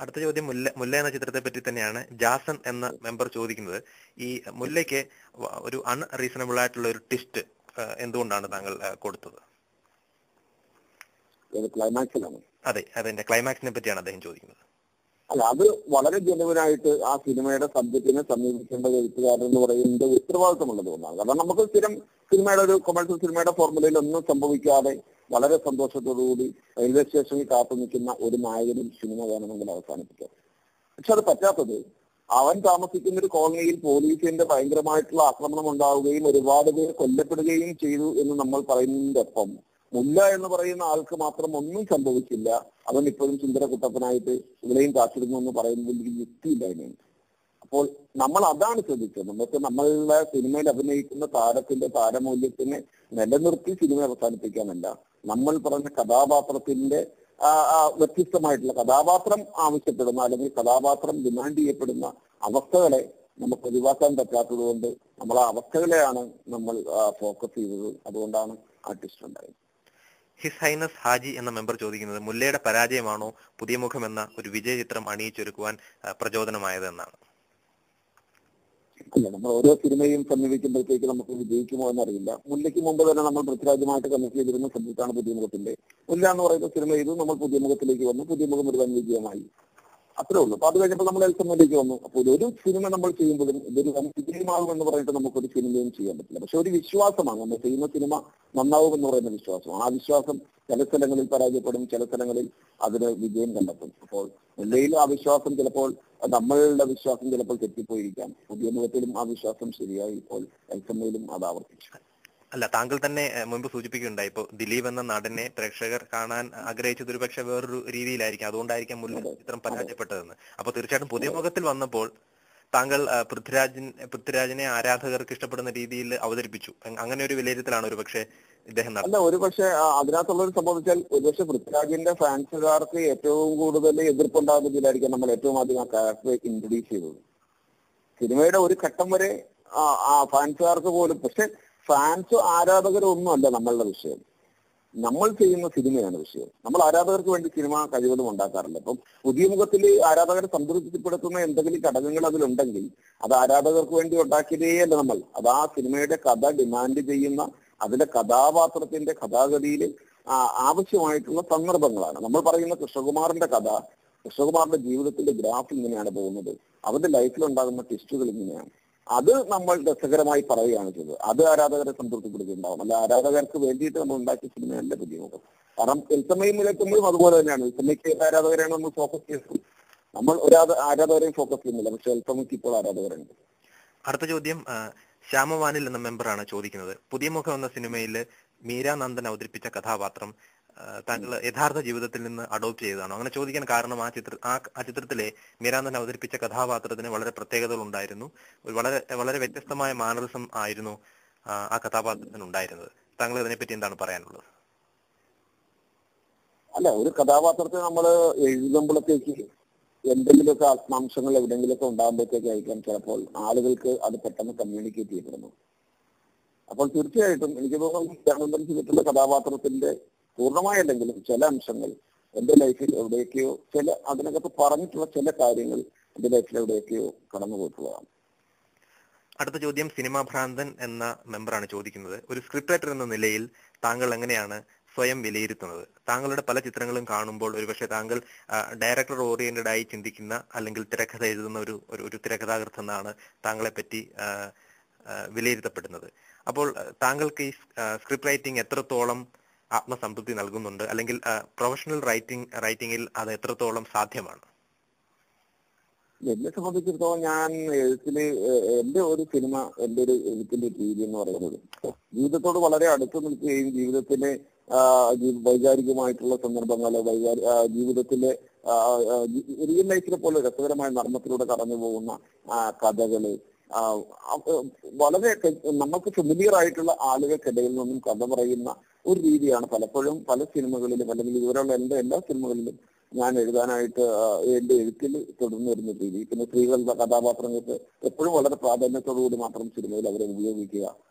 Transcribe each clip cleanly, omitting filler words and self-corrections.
അടുത്ത ചോദ്യം മുല്ല എന്ന ചിത്രത്തെ പറ്റി തന്നെയാണ്. ജാസൻ എന്ന മെമ്പർ ചോദിക്കുന്നത്, ഈ മുല്ലയ്ക്ക് ഒരു അൺറീസണബിൾ ആയിട്ടുള്ള ഒരു ട്വിസ്റ്റ് എന്തുകൊണ്ടാണ് താങ്കൾ കൊടുത്തത്? ക്ലൈമാക്സിലാണ്. അതെ, അതിന്റെ ക്ലൈമാക്സിനെ പറ്റിയാണ് അദ്ദേഹം ചോദിക്കുന്നത്. അല്ല, അത് വളരെ ജനുവനായിട്ട് ആ സിനിമയുടെ സബ്ജക്റ്റിനെ സമീപിക്കേണ്ട എഴുത്തുകാരൻ എന്ന് പറയുന്നത് ഉത്തരവാദിത്തമുള്ളത് കൊണ്ടാണ്. കാരണം നമുക്ക് സ്ഥിരം സിനിമയുടെ ഒരു കൊമേഴ്സ്യൽ സിനിമയുടെ ഫോർമുലയിൽ ഒന്നും സംഭവിക്കാതെ വളരെ സന്തോഷത്തോടുകൂടി റെയിൽവേ സ്റ്റേഷനിൽ കാത്തു നിൽക്കുന്ന ഒരു നായകനും സിനിമ വേണമെങ്കിൽ അവസാനിപ്പിക്കാം. പക്ഷെ അത് പറ്റാത്തത്, അവൻ താമസിക്കുന്ന ഒരു കോളനിയിൽ പോലീസിന്റെ ഭയങ്കരമായിട്ടുള്ള ആക്രമണം ഉണ്ടാവുകയും ഒരുപാട് പേർ കൊല്ലപ്പെടുകയും ചെയ്തു എന്ന് നമ്മൾ പറയുന്നതിന്റെ ഒപ്പം മുല്ല എന്ന് പറയുന്ന ആൾക്ക് മാത്രം ഒന്നും സംഭവിച്ചില്ല, അവൻ ഇപ്പോഴും സുന്ദരകുട്ടപ്പനായിട്ട് ഇവിടെയും കാത്തിരുന്നു എന്ന് പറയുന്നതിൽ ഒരു യുക്തിയില്ല അതിനുണ്ട്. അപ്പോൾ നമ്മൾ അതാണ് ശ്രദ്ധിച്ചത്. നമുക്ക് നമ്മളുടെ സിനിമയിൽ അഭിനയിക്കുന്ന താരത്തിന്റെ താരമൂല്യത്തിനെ നിലനിർത്തി സിനിമ അവസാനിപ്പിക്കാനല്ല, നമ്മൾ പറഞ്ഞ കഥാപാത്രത്തിന്റെ വ്യത്യസ്തമായിട്ടുള്ള കഥാപാത്രം ആവശ്യപ്പെടുന്ന അല്ലെങ്കിൽ കഥാപാത്രം ഡിമാൻഡ് ചെയ്യപ്പെടുന്ന അവസ്ഥകളെ നമുക്ക് ഒഴിവാക്കാൻ പറ്റാത്തത് കൊണ്ട് നമ്മൾ ആ അവസ്ഥകളെയാണ് നമ്മൾ ഫോക്കസ് ചെയ്തത്. അതുകൊണ്ടാണ് ആർട്ടിസ്റ്റ് ഉണ്ടായത്. ഹിസ് ഹൈനസ് ഹാജി എന്ന മെമ്പർ ചോദിക്കുന്നത്, മുല്ലയുടെ പരാജയമാണോ പുതിയ മുഖം എന്ന ഒരു വിജയ ചിത്രം അണിയിച്ചൊരുക്കുവാൻ പ്രചോദനമായത് എന്നാണ്. അല്ല, നമ്മൾ ഓരോ സിനിമയും സമീപിക്കുമ്പോഴത്തേക്ക് നമുക്ക് വിജയിക്കുമോ എന്നറിയില്ല. മുല്ലയ്ക്ക് മുമ്പ് തന്നെ നമ്മൾ പൃഥ്വിരാജുമായിട്ട് കണക്ട് ചെയ്തിരുന്ന സബ്ജക്റ്റാണ് പുതിയ മുഖത്തിന്റെ. മുല്ല എന്ന് പറയുന്ന സിനിമ ചെയ്തു, നമ്മൾ പുതിയ മുഖത്തിലേക്ക് വന്നു, പുതിയ മുഖം ഒരു വൻ വിജയമായി, അത്രേ ഉള്ളൂ. അപ്പൊ അത് കഴിഞ്ഞപ്പോൾ നമ്മൾ എൽസമ്മയിലേക്ക് വന്നു. അപ്പോൾ ഒരു സിനിമ നമ്മൾ ചെയ്യുമ്പോഴും ഇതൊരു വൻ വിജയമാകും എന്ന് പറഞ്ഞിട്ട് നമുക്കൊരു സിനിമയും ചെയ്യാൻ പറ്റില്ല. പക്ഷെ ഒരു വിശ്വാസമാണ്, നമ്മൾ ചെയ്യുന്ന സിനിമ നന്നാവും എന്ന് പറയുന്ന വിശ്വാസമാണ്. ആ വിശ്വാസം ചില സ്ഥലങ്ങളിൽ പരാജയപ്പെടും, ചില സ്ഥലങ്ങളിൽ അതിന് വിജയം കണ്ടെത്തും. അപ്പോൾ മുല്ലയിൽ ആ വിശ്വാസം ചിലപ്പോൾ, നമ്മളുടെ വിശ്വാസം ചിലപ്പോൾ തെറ്റിപ്പോയിരിക്കാം. പുതിയ മുഖത്തിലും ആ വിശ്വാസം ശരിയായി, ഇപ്പോൾ എൽസമ്മയിലും അത് ആവർത്തിച്ചു. അല്ല, താങ്കൾ തന്നെ മുൻപ് സൂചിപ്പിക്കുകയുണ്ടായി, ഇപ്പൊ ദിലീപ് എന്ന നടനെ പ്രേക്ഷകർ കാണാൻ ആഗ്രഹിച്ചത് ഒരു പക്ഷെ വേറൊരു രീതിയിലായിരിക്കും, അതുകൊണ്ടായിരിക്കാം മുല്ല ചിത്രം പരാജയപ്പെട്ടതെന്ന്. അപ്പൊ തീർച്ചയായിട്ടും പുതിയ മുഖത്തിൽ വന്നപ്പോൾ താങ്കൾ പൃഥ്വിരാജിനെ ആരാധകർക്ക് ഇഷ്ടപ്പെടുന്ന രീതിയിൽ അവതരിപ്പിച്ചു. അങ്ങനെ ഒരു വിലയിരുത്തലാണ് ഒരു പക്ഷേ ഇദ്ദേഹം നടത്തുന്നത്. അല്ല, ഒരു പക്ഷെ അതിനകത്തുള്ളൊരു സംഭവിച്ചാൽ ഒരുപക്ഷെ പൃഥ്വിരാജിന്റെ ഫാൻസുകാർക്ക് ഏറ്റവും കൂടുതൽ എതിർപ്പുണ്ടാകുന്ന രീതിയിലായിരിക്കും നമ്മൾ ഏറ്റവും ആദ്യം ആ ക്യാരക്ടറെ ഇൻട്രൊഡ്യൂസ് ചെയ്തത്. സിനിമയുടെ ഒരു ഘട്ടം വരെ ആ ഫാൻസുകാർക്ക് പോലും, പക്ഷെ ഫാൻസോ ആരാധകരോ ഒന്നും അല്ല നമ്മളുടെ വിഷയം, നമ്മൾ ചെയ്യുന്ന സിനിമയാണ് വിഷയം. നമ്മൾ ആരാധകർക്ക് വേണ്ടി സിനിമ കഴിവതും ഉണ്ടാക്കാറില്ല. അപ്പം പുതിയ മുഖത്തിൽ ആരാധകരെ സംതൃപ്തിപ്പെടുത്തുന്ന എന്തെങ്കിലും ഘടകങ്ങൾ അതിലുണ്ടെങ്കിൽ അത് ആരാധകർക്ക് വേണ്ടി ഉണ്ടാക്കിയതേ അല്ല നമ്മൾ. അത് ആ സിനിമയുടെ കഥ ഡിമാൻഡ് ചെയ്യുന്ന അതിലെ കഥാപാത്രത്തിന്റെ കഥാഗതിയിൽ ആവശ്യമായിട്ടുള്ള സന്ദർഭങ്ങളാണ്. നമ്മൾ പറയുന്ന കൃഷ്ണകുമാറിന്റെ കഥ, കൃഷ്ണകുമാറിന്റെ ജീവിതത്തിന്റെ ഗ്രാഫ് ഇങ്ങനെയാണ് പോകുന്നത്, അവന്റെ ലൈഫിൽ ഉണ്ടാകുന്ന ട്വിസ്റ്റുകൾ ഇങ്ങനെയാണ്, അത് നമ്മൾ രസകരമായി പറയുകയാണ് ചെയ്തത്. അത് ആരാധകരെ സംതൃപ്തിപ്പെടുത്തിയിട്ടുണ്ടാവും. അല്ല, ആരാധകർക്ക് വേണ്ടിയിട്ട് നമ്മൾ ഉണ്ടാക്കിയ സിനിമയല്ല പുതിയ മുഖം. കാരണം എൽസമ്മയും വിലക്കുമ്പോഴും അതുപോലെ തന്നെയാണ്. എൽസമ്മയ്ക്ക് ആരാധകരെയാണ് നമ്മൾ ഫോക്കസ് ചെയ്തത്, നമ്മൾ ആരാധകരെയും ഫോക്കസ് ചെയ്യുന്നില്ല. പക്ഷെ എൽസമ്മയ്ക്ക് ഇപ്പോൾ ആരാധകരുണ്ട്. അടുത്ത ചോദ്യം ശ്യാമവാനിൽ എന്ന മെമ്പറാണ് ചോദിക്കുന്നത്, പുതിയ മുഖം എന്ന സിനിമയിൽ മീര നന്ദൻ അവതരിപ്പിച്ച കഥാപാത്രം താങ്കൾ യഥാർത്ഥ ജീവിതത്തിൽ നിന്ന് അഡോപ്റ്റ് ചെയ്തതാണോ? അങ്ങനെ ചോദിക്കാൻ കാരണം ആ ചിത്രത്തിലെ മീരാനന്ദൻ അവതരിപ്പിച്ച കഥാപാത്രത്തിന് വളരെ പ്രത്യേകതകൾ ഉണ്ടായിരുന്നു, വളരെ വളരെ വ്യത്യസ്തമായ മാനറിസം ആയിരുന്നു ആ കഥാപാത്രത്തിന് ഉണ്ടായിരുന്നത്. താങ്കൾ ഇതിനെപ്പറ്റി എന്താണ് പറയാനുള്ളത്? അല്ല, ഒരു കഥാപാത്രത്തെ നമ്മൾ എഴുതുമ്പോഴത്തേക്ക് എന്തെങ്കിലുമൊക്കെ ആത്മാംശങ്ങൾ എവിടെയെങ്കിലുമൊക്കെ ഉണ്ടാകുമ്പോഴത്തേക്ക് ആയിരിക്കാം ചിലപ്പോൾ ആളുകൾക്ക് അത് പെട്ടെന്ന് കമ്മ്യൂണിക്കേറ്റ് ചെയ്യപ്പെടുന്നു. അപ്പോൾ തീർച്ചയായിട്ടും എനിക്ക് തോന്നുന്നു ശ്യാമന്തൻ ചെയ്തിട്ടുള്ള കഥാപാത്രത്തിന്റെ പൂർണ്ണമായല്ലെങ്കിലും ചില അംശങ്ങൾ എന്റെ ലൈഫിൽ എവിടെയൊക്കെയോ അതിനകത്ത് പറഞ്ഞിട്ടുള്ള ചില കാര്യങ്ങൾ എന്റെ ലൈഫിൽ എവിടെയൊക്കെയോ കടന്നുപോയിട്ടുള്ളതാണ്. അടുത്ത ചോദ്യം സിനിമാ ഭ്രാന്തൻ എന്ന മെമ്പറാണ് ചോദിക്കുന്നത്, ഒരു സ്ക്രിപ്റ്റ് റൈറ്റർ എന്ന നിലയിൽ താങ്കൾ എങ്ങനെയാണ് സ്വയം വിലയിരുത്തുന്നത്? താങ്കളുടെ പല ചിത്രങ്ങളും കാണുമ്പോൾ ഒരുപക്ഷെ താങ്കൾ ഡയറക്ടർ ഓറിയന്റഡ് ആയി ചിന്തിക്കുന്ന അല്ലെങ്കിൽ തിരക്കഥ എഴുതുന്ന ഒരു തിരക്കഥാകൃത്ത് എന്നാണ് താങ്കളെ പറ്റി വിലയിരുത്തപ്പെടുന്നത്. അപ്പോൾ താങ്കൾക്ക് ഈ സ്ക്രിപ്റ്റ് റൈറ്റിംഗ് എത്രത്തോളം ആത്മസംതൃപ്തി നൽകുന്നുണ്ട്, അല്ലെങ്കിൽ പ്രൊഫഷണൽ റൈറ്റിംഗിൽ അത് എത്രത്തോളം സാധ്യമാണ്? എന്നെ സംബന്ധിച്ചിടത്തോളം ഞാൻ എഴുത്തില് എന്റെ ഒരു സിനിമ എന്റെ ഒരു എഴുത്തിന്റെ രീതി എന്ന് പറയുന്നത് ജീവിതത്തോട് വളരെ അടുത്ത് നിൽക്കുകയും ജീവിതത്തിലെ വൈകാരികമായിട്ടുള്ള സന്ദർഭങ്ങള് ജീവിതത്തിലെ റിയൽ ലൈഫിലെ പോലെ രസകരമായ നർമ്മത്തിലൂടെ കടന്നു പോകുന്ന കഥകള് വളരെ നമുക്ക് ഫെമിലിയർ ആയിട്ടുള്ള ആളുകൾക്കിടയിൽ നിന്നും കഥ പറയുന്ന ഒരു രീതിയാണ് പലപ്പോഴും പല സിനിമകളിലും അല്ലെങ്കിൽ ഇതുവരെയുള്ള എന്റെ എല്ലാ സിനിമകളിലും ഞാൻ എഴുതാനായിട്ട് എന്റെ എഴുത്തിൽ തുടർന്നു വരുന്ന രീതി. പിന്നെ സ്ത്രീകളുടെ കഥാപാത്രങ്ങൾക്ക് എപ്പോഴും വളരെ പ്രാധാന്യത്തോടുകൂടി മാത്രം സിനിമയിൽ അവരെ ഉപയോഗിക്കുക,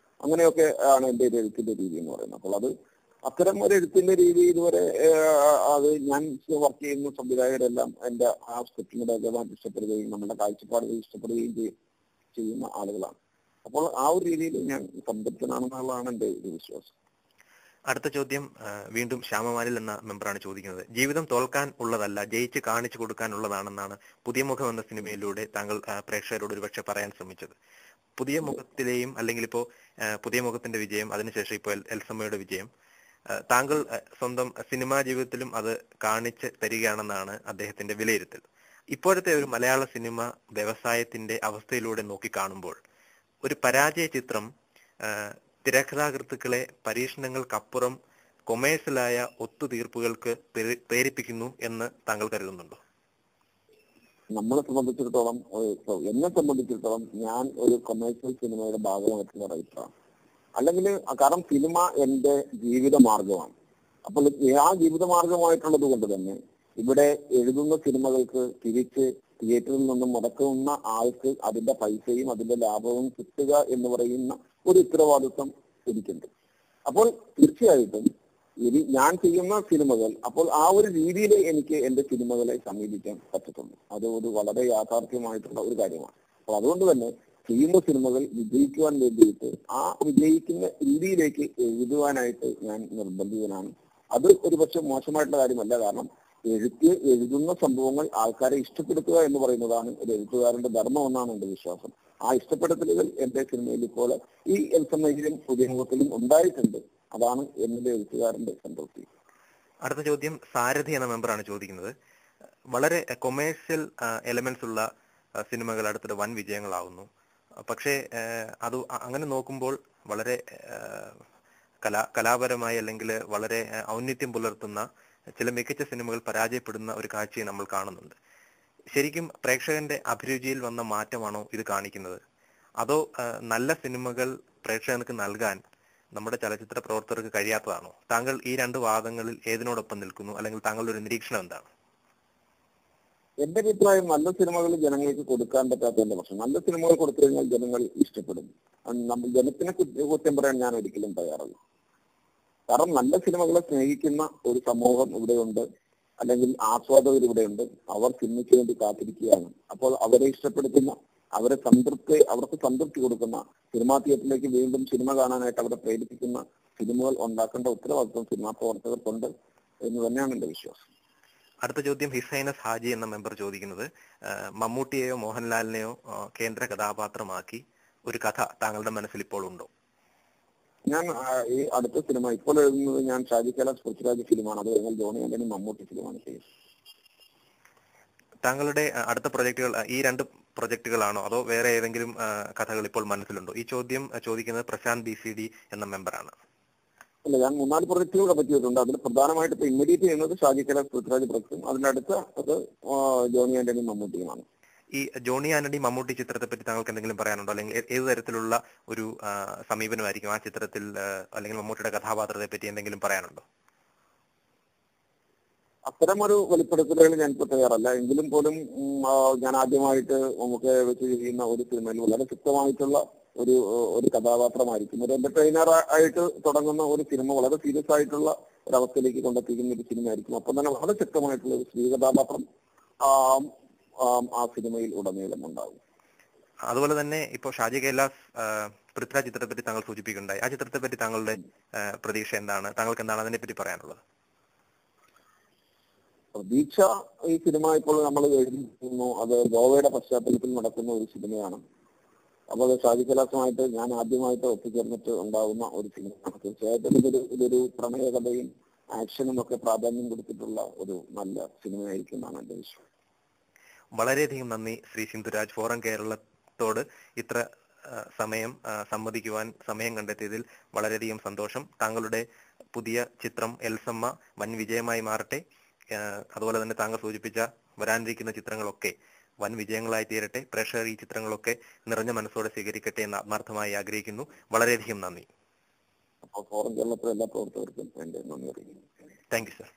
അങ്ങനെയൊക്കെ ആണ് എന്റെ ഒരു എഴുത്തിന്റെ രീതി എന്ന് പറയുന്നത്. അപ്പോൾ അത് അത്തരം ഒരു എഴുത്തിന്റെ രീതി ഇതുവരെ അത് ഞാൻ വർക്ക് ചെയ്യുന്ന സംവിധായകരെല്ലാം എന്റെ ആ സ്ക്രിപ്റ്റിന്റെ ഭഗവാൻ ഇഷ്ടപ്പെടുകയും നമ്മുടെ കാഴ്ചപ്പാടുകൾ ഇഷ്ടപ്പെടുകയും ചെയ്യുന്ന ആളുകളാണ്. അപ്പോൾ ആ ഒരു രീതിയിൽ ഞാൻ സംതൃപ്തനാണെന്നുള്ളതാണ് എന്റെ ഒരു വിശ്വാസം. അടുത്ത ചോദ്യം വീണ്ടും ശ്യാമമാലിൽ എന്ന മെമ്പറാണ് ചോദിക്കുന്നത്. ജീവിതം തോൽക്കാൻ ഉള്ളതല്ല, ജയിച്ച് കാണിച്ചു കൊടുക്കാനുള്ളതാണെന്നാണ് പുതിയ മുഖം എന്ന സിനിമയിലൂടെ താങ്കൾ പ്രേക്ഷകരോട് ഒരുപക്ഷെ പറയാൻ ശ്രമിച്ചത്. പുതിയ മുഖത്തിലെയും അല്ലെങ്കിൽ ഇപ്പോ പുതിയ മുഖത്തിന്റെ വിജയം, അതിനുശേഷം ഇപ്പോൾ എൽസമ്മയുടെ വിജയം, താങ്കൾ സ്വന്തം സിനിമാ ജീവിതത്തിലും അത് കാണിച്ച് തരികയാണെന്നാണ് അദ്ദേഹത്തിന്റെ വിലയിരുത്തൽ. ഇപ്പോഴത്തെ ഒരു മലയാള സിനിമ വ്യവസായത്തിന്റെ അവസ്ഥയിലൂടെ നോക്കിക്കാണുമ്പോൾ ഒരു പരാജയ ചിത്രം തിരക്കഥാകൃത്തുക്കളെ പരീക്ഷണങ്ങൾക്കപ്പുറം കൊമേഴ്സ്യലായ ഒത്തുതീർപ്പുകൾക്ക് പ്രേരിപ്പിക്കുന്നു എന്ന് താങ്കൾ കരുതുന്നുണ്ടോ? നമ്മളെ സംബന്ധിച്ചിടത്തോളം, എന്നെ സംബന്ധിച്ചിടത്തോളം ഞാൻ ഒരു കൊമേഴ്സ്യൽ സിനിമയുടെ ഭാഗമായിട്ടുള്ള റൈറ്ററാണ്. അല്ലെങ്കിൽ കാരണം സിനിമ എന്റെ ജീവിത മാർഗമാണ്. അപ്പോൾ ആ ജീവിത മാർഗമായിട്ടുള്ളത് കൊണ്ട് തന്നെ ഇവിടെ എഴുതുന്ന സിനിമകൾക്ക് തിരിച്ച് തിയേറ്ററിൽ നിന്നും മുടക്കുന്ന ആൾക്ക് അതിന്റെ പൈസയും അതിന്റെ ലാഭവും കിട്ടുക എന്ന് പറയുന്ന ഒരു ഉത്തരവാദിത്വം എനിക്കുണ്ട്. അപ്പോൾ തീർച്ചയായിട്ടും ഞാൻ ചെയ്യുന്ന സിനിമകൾ, അപ്പോൾ ആ ഒരു രീതിയിൽ എനിക്ക് എന്റെ സിനിമകളെ സമീപിക്കാൻ പറ്റത്തുള്ളൂ. അത് ഒരു വളരെ യാഥാർത്ഥ്യമായിട്ടുള്ള ഒരു കാര്യമാണ്. അപ്പോൾ അതുകൊണ്ട് തന്നെ ചെയ്യുന്ന സിനിമകൾ വിജയിക്കുവാൻ വേണ്ടിയിട്ട് ആ വിജയിക്കുന്ന രീതിയിലേക്ക് എഴുതുവാനായിട്ട് ഞാൻ നിർബന്ധിതനാണ്. അത് ഒരുപക്ഷെ മോശമായിട്ടുള്ള കാര്യമല്ല. കാരണം എഴുതുന്ന സംഭവങ്ങൾ ആൾക്കാരെ ഇഷ്ടപ്പെടുത്തുക എന്ന് പറയുന്നതാണ് ഒരു എഴുത്തുകാരന്റെ ധർമ്മം എന്നാണ് എന്റെ വിശ്വാസം. ആ ഇഷ്ടപ്പെടുത്തലുകൾ എന്റെ സിനിമയിൽ ഇപ്പോൾ ഈ എൽസമ്മയിലും പുതിയ മുഖത്തിലും ഉണ്ടായിട്ടുണ്ട്. അതാണ് എന്റെ എഴുത്തുകാരന്റെ സംതൃപ്തി. അടുത്ത ചോദ്യം സാരഥി എന്ന മെമ്പറാണ് ചോദിക്കുന്നത്. വളരെ കൊമേഴ്സ്യൽ എലമെന്റ്സ് ഉള്ള സിനിമകൾ അടുത്തിടെ വൻ വിജയങ്ങളാവുന്നു. പക്ഷേ അത് അങ്ങനെ നോക്കുമ്പോൾ വളരെ കലാപരമായി അല്ലെങ്കിൽ വളരെ ഔന്നിത്യം പുലർത്തുന്ന ചില മികച്ച സിനിമകൾ പരാജയപ്പെടുന്ന ഒരു കാഴ്ചയെ നമ്മൾ കാണുന്നുണ്ട്. ശരിക്കും പ്രേക്ഷകന്റെ അഭിരുചിയിൽ വന്ന മാറ്റമാണോ ഇത് കാണിക്കുന്നത്? അതോ നല്ല സിനിമകൾ പ്രേക്ഷകർക്ക് നൽകാൻ നമ്മുടെ ചലച്ചിത്ര പ്രവർത്തകർക്ക് കഴിയാത്തതാണോ? താങ്കൾ ഈ രണ്ട് വാദങ്ങളിൽ ഏതിനോടൊപ്പം നിൽക്കുന്നു? അല്ലെങ്കിൽ താങ്കളുടെ ഒരു നിരീക്ഷണം എന്താണ്? എന്റെ അഭിപ്രായം, നല്ല സിനിമകൾ ജനങ്ങൾക്ക് കൊടുക്കാൻ പറ്റാത്തതിന്റെ പ്രശ്നം. നല്ല സിനിമകൾ കൊടുത്തു കഴിഞ്ഞാൽ ജനങ്ങൾ ഇഷ്ടപ്പെടും. ജനത്തിനെ കുറ്റം പറയാൻ ഞാൻ ഒരിക്കലും തയ്യാറല്ല. കാരണം നല്ല സിനിമകളെ സ്നേഹിക്കുന്ന ഒരു സമൂഹം ഇവിടെയുണ്ട്, അല്ലെങ്കിൽ ആസ്വാദകർ ഇവിടെയുണ്ട്. അവർ സിനിമയ്ക്ക് വേണ്ടി കാത്തിരിക്കുകയാണ്. അപ്പോൾ അവരെ ഇഷ്ടപ്പെടുത്തുന്ന, അവർക്ക് സംതൃപ്തി കൊടുക്കുന്ന, സിനിമാ തിയേറ്ററിലേക്ക് വീണ്ടും സിനിമ കാണാനായിട്ട് അവരെ പ്രേരിപ്പിക്കുന്ന സിനിമകൾ ഉണ്ടാക്കേണ്ട ഉത്തരവാദിത്വം സിനിമാ പ്രവർത്തകർക്കുണ്ട് എന്ന് തന്നെയാണ് എന്റെ വിശ്വാസം. അടുത്ത ചോദ്യം ഹിസൈനസ് ഹാജി എന്ന മെമ്പർ ചോദിക്കുന്നത്, മമ്മൂട്ടിയെയോ മോഹൻലാലിനെയോ കേന്ദ്ര കഥാപാത്രമാക്കി ഒരു കഥ താങ്കളുടെ മനസ്സിൽ ഇപ്പോൾ ഉണ്ടോ? ഞാൻ ഈ അടുത്ത സിനിമ ഇപ്പോൾ എഴുതുന്നത് ഞാൻ ഷാജി കൈലാസ് പൃഥ്വിരാജ് ഫിലിമാണ്. അത് കഴിഞ്ഞാൽ ജോണി ആന്റണി മമ്മൂട്ടി ഫിലിമാണ് ചെയ്യുന്നത്. താങ്കളുടെ അടുത്ത പ്രൊജക്ടുകൾ ഈ രണ്ട് പ്രൊജക്ടുകളാണോ അതോ വേറെ ഏതെങ്കിലും കഥകൾ ഇപ്പോൾ മനസ്സിലുണ്ടോ? ഈ ചോദ്യം ചോദിക്കുന്നത് പ്രശാന്ത് BCD എന്ന മെമ്പറാണ്. അല്ല, ഞാൻ 3-4 പ്രൊജക്ടുകൾ പറ്റിയിട്ടുണ്ട്. അതിൽ പ്രധാനമായിട്ട് ഇപ്പൊ ഇമ്മീഡിയറ്റ് ചെയ്യുന്നത് ഷാജി കൈലാസ് പൃഥ്വിരാജ് പ്രൊജക്ടും അതിന്റെ അടുത്ത അത് ജോണി ആന്റണി മമ്മൂട്ടിയുമാണ്. ഈ ജോണി ആന്റണി മമ്മൂട്ടി ചിത്രത്തെ പറ്റി താങ്കൾക്ക് എന്തെങ്കിലും പറയാനുണ്ടോ? അല്ലെങ്കിൽ ഏത് തരത്തിലുള്ള ഒരു സമീപനമായിരിക്കും ആ ചിത്രത്തിൽ, അല്ലെങ്കിൽ മമ്മൂട്ടിയുടെ കഥാപാത്രത്തെ പറ്റി എന്തെങ്കിലും പറയാനുണ്ടോ? അത്തരമൊരു വെളിപ്പെടുത്തലുകൾ ഞാനിപ്പോ തയ്യാറല്ല. എങ്കിലും പോലും ഞാൻ ആദ്യമായിട്ട് നമുക്ക് വെച്ച് ചെയ്യുന്ന ഒരു സിനിമയിൽ വളരെ ശക്തമായിട്ടുള്ള ഒരു കഥാപാത്രമായിരിക്കും. ഒരു എന്റർടൈനർ ആയിട്ട് തുടങ്ങുന്ന ഒരു സിനിമ വളരെ സീരിയസ് ആയിട്ടുള്ള ഒരവസ്ഥയിലേക്ക് കൊണ്ടെത്തിക്കുന്ന ഒരു സിനിമ ആയിരിക്കും. അപ്പം തന്നെ വളരെ ശക്തമായിട്ടുള്ള ഒരു സ്ത്രീ കഥാപാത്രം ആ സിനിമയിൽ ഉടനീളം ഉണ്ടാകും. അതുപോലെ തന്നെ ഇപ്പോൾ ഷാജി കൈലാസ് പൃഥ്വിരാജ് ചിത്രത്തെ പറ്റി താങ്കൾ സൂചിപ്പിക്കുകയുണ്ടായി. ആ ചിത്രത്തെ പറ്റി താങ്കളുടെ പ്രതീക്ഷ എന്താണ്? താങ്കൾക്ക് എന്താണ് അതിനെ പറ്റി പറയാനുള്ളത്? പ്രതീക്ഷ, ഈ സിനിമ ഇപ്പോൾ നമ്മൾ എഴുതുന്നു, അത് ഗോവയുടെ പശ്ചാത്തലത്തിൽ നടക്കുന്ന ഒരു സിനിമയാണ്. അപ്പോൾ ഷാജി കൈലാസുമായിട്ട് ഞാൻ ആദ്യമായിട്ട് ഒത്തുചേർന്നിട്ട് ഉണ്ടാകുന്ന ഒരു സിനിമയാണ്. തീർച്ചയായിട്ടും ഇതൊരു പ്രണയകഥയും ആക്ഷനും ഒക്കെ പ്രാധാന്യം കൊടുത്തിട്ടുള്ള ഒരു നല്ല സിനിമയായിരിക്കും എന്നാണ് എന്റെ വിശ്വാസം. വളരെയധികം നന്ദി ശ്രീ സിന്ധുരാജ്. ഫോറം കേരളത്തോട് ഇത്ര സമയം സംവദിക്കുവാൻ സമയം കണ്ടെത്തിയതിൽ വളരെയധികം സന്തോഷം. താങ്കളുടെ പുതിയ ചിത്രം എൽസമ്മ വൻ വിജയമായി മാറട്ടെ. അതുപോലെ തന്നെ താങ്കൾ സൂചിപ്പിച്ച വരാനിരിക്കുന്ന ചിത്രങ്ങളൊക്കെ വൻ വിജയങ്ങളായി തീരട്ടെ. പ്രേക്ഷകർ ഈ ചിത്രങ്ങളൊക്കെ നിറഞ്ഞ മനസ്സോടെ സ്വീകരിക്കട്ടെ എന്ന് ആത്മാർത്ഥമായി ആഗ്രഹിക്കുന്നു. വളരെയധികം നന്ദി. അപ്പോൾ ഫോറം കേരളത്തിലെ എല്ലാ പ്രവർത്തകർക്കും എന്റെ നന്ദി അറിയിക്കുന്നു. Thank you sir.